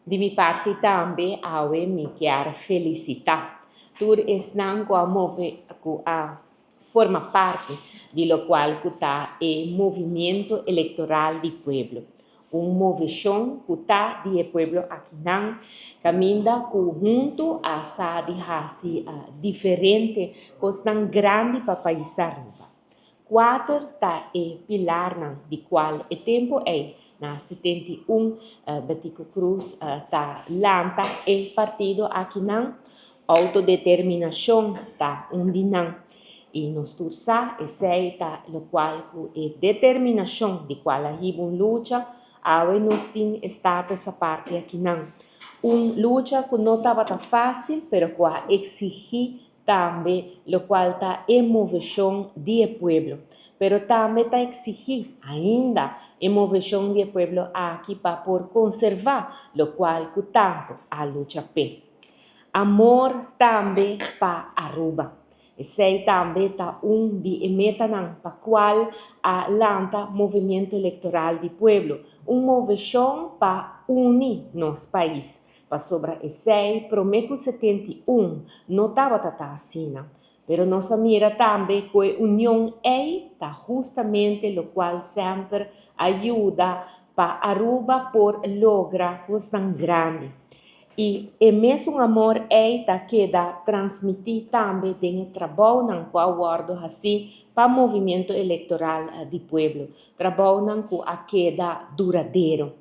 Di mi parte também awe mi quer felicitar. Tur esnan ko a move ko a forma parte de lo qual está el movimiento electoral del pueblo. Un movimento que está de pueblo aqui não caminha junto a sa de hasi diferente costan grande para país arriba. Quatro tá e pilar nan di qual e tempo é na 71 Betico Cruz tá lanta e partido aqui não autodeterminação tá não e nos tursa e sei tá lo qual e determinação de qual a hibun luta awe nos tin estado essa parte aqui não luta que não estava tão fácil pero que exigir também lo qual está emoção do pueblo pero também está exigir ainda emoção do pueblo aqui para por conservar lo qual que tanto a luta pe amor também para Aruba e sei também tá de meta não para qual a lanta movimento eleitoral do pueblo movimento para unir nos país para sobre esse prometo 71 não estava assim, pero nossa mira também que a união está justamente o qual sempre ajuda para Aruba por lograr coisas tão grandes. E mesmo amor está queda transmitir também tem trabalho não com acordo assim para o movimento eleitoral do pueblo, trabalho não com a queda duradouro.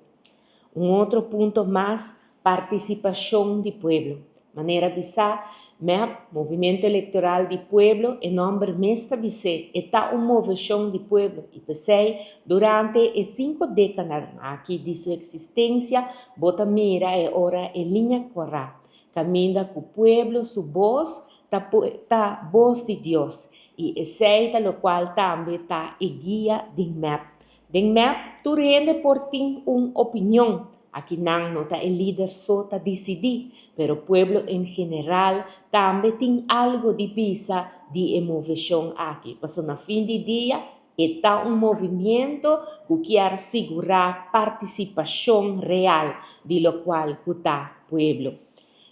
Outro ponto mais participação do pueblo. Maneira bisa, MEP, Movimento Eleitoral do Pueblo, e nome mesta bise, está movimento do pueblo. E pensei, durante as 5 décadas aqui de sua existência, bota mira e ora em linha correta. Caminha com o pueblo, sua voz, tá voz de Deus. E aceita o qual também está e guia de MEP. De MEP, tu rende por ti uma opinião. Aqui não está o líder só está decidir, pero o pueblo em geral também tem algo de pisa de emoção aqui. Passou no fim de dia, está movimento que quer segurar participação real de lo qual está o pueblo.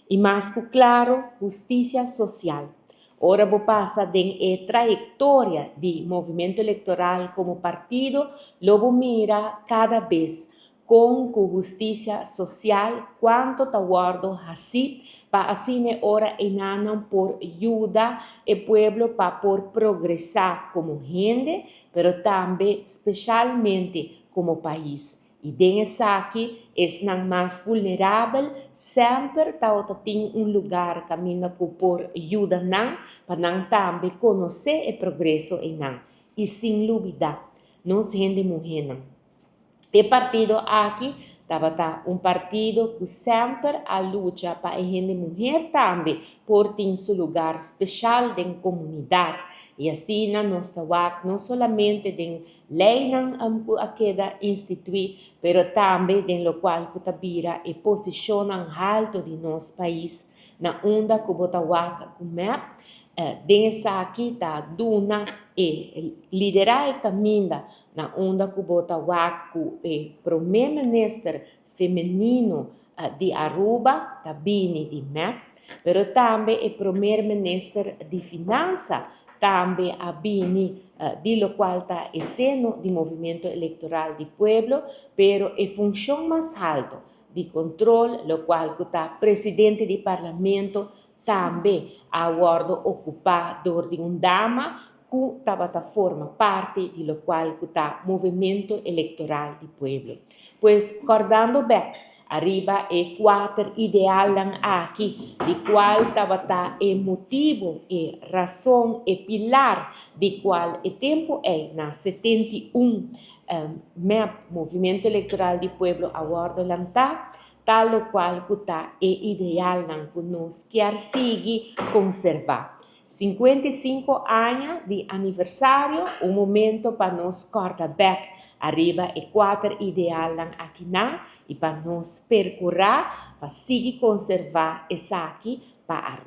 E mais que claro, justiça social. Ora vou passar de trajetória do movimento eleitoral como partido, logo mira cada vez com justiça social, quanto está guardo assim, para assim ora enanam por ajuda o pueblo para por progressar como gente, pero também especialmente como país. E dentro aqui, é mais vulnerável, sempre tem lugar caminho por ajuda não, para não também conhecer o progresso e não. E sem dúvida, nós gente morrer não. O partido aqui estava partido que sempre a luta para a gente mulher também por ter seu lugar especial na comunidade. E assim nós estamos não somente em lei a queda instituir, mas também em lo qual que vira e posiciona alto de nosso país na onda que botawak kumep dessa aqui tá duna e liderar o caminho na onda que botawak ku e primeiro-ministro feminino de Aruba, tá bini de MEP, pero também o primeiro-ministro de finança também a bini de lo qual está o seno do movimento eleitoral do pueblo, pero a função mais alta de controle, lo qual está presidente do parlamento também agora ocupado de dama que estava forma parte de lo qual está movimento eleitoral do pueblo. Pues acordando bem, arriba e 4 ideal aqui, de qual estava e motivo e razão e pilar de qual o tempo é na 71 MEP, Movimento Eleitoral do Pueblo, agora lançar, tal o qual está e ideal que nós quer seguir conservar. 55 anos de aniversário, um momento para nós cortar back arriba e 4 ideal aqui na e para nós percorrer para seguir conservar essa aqui para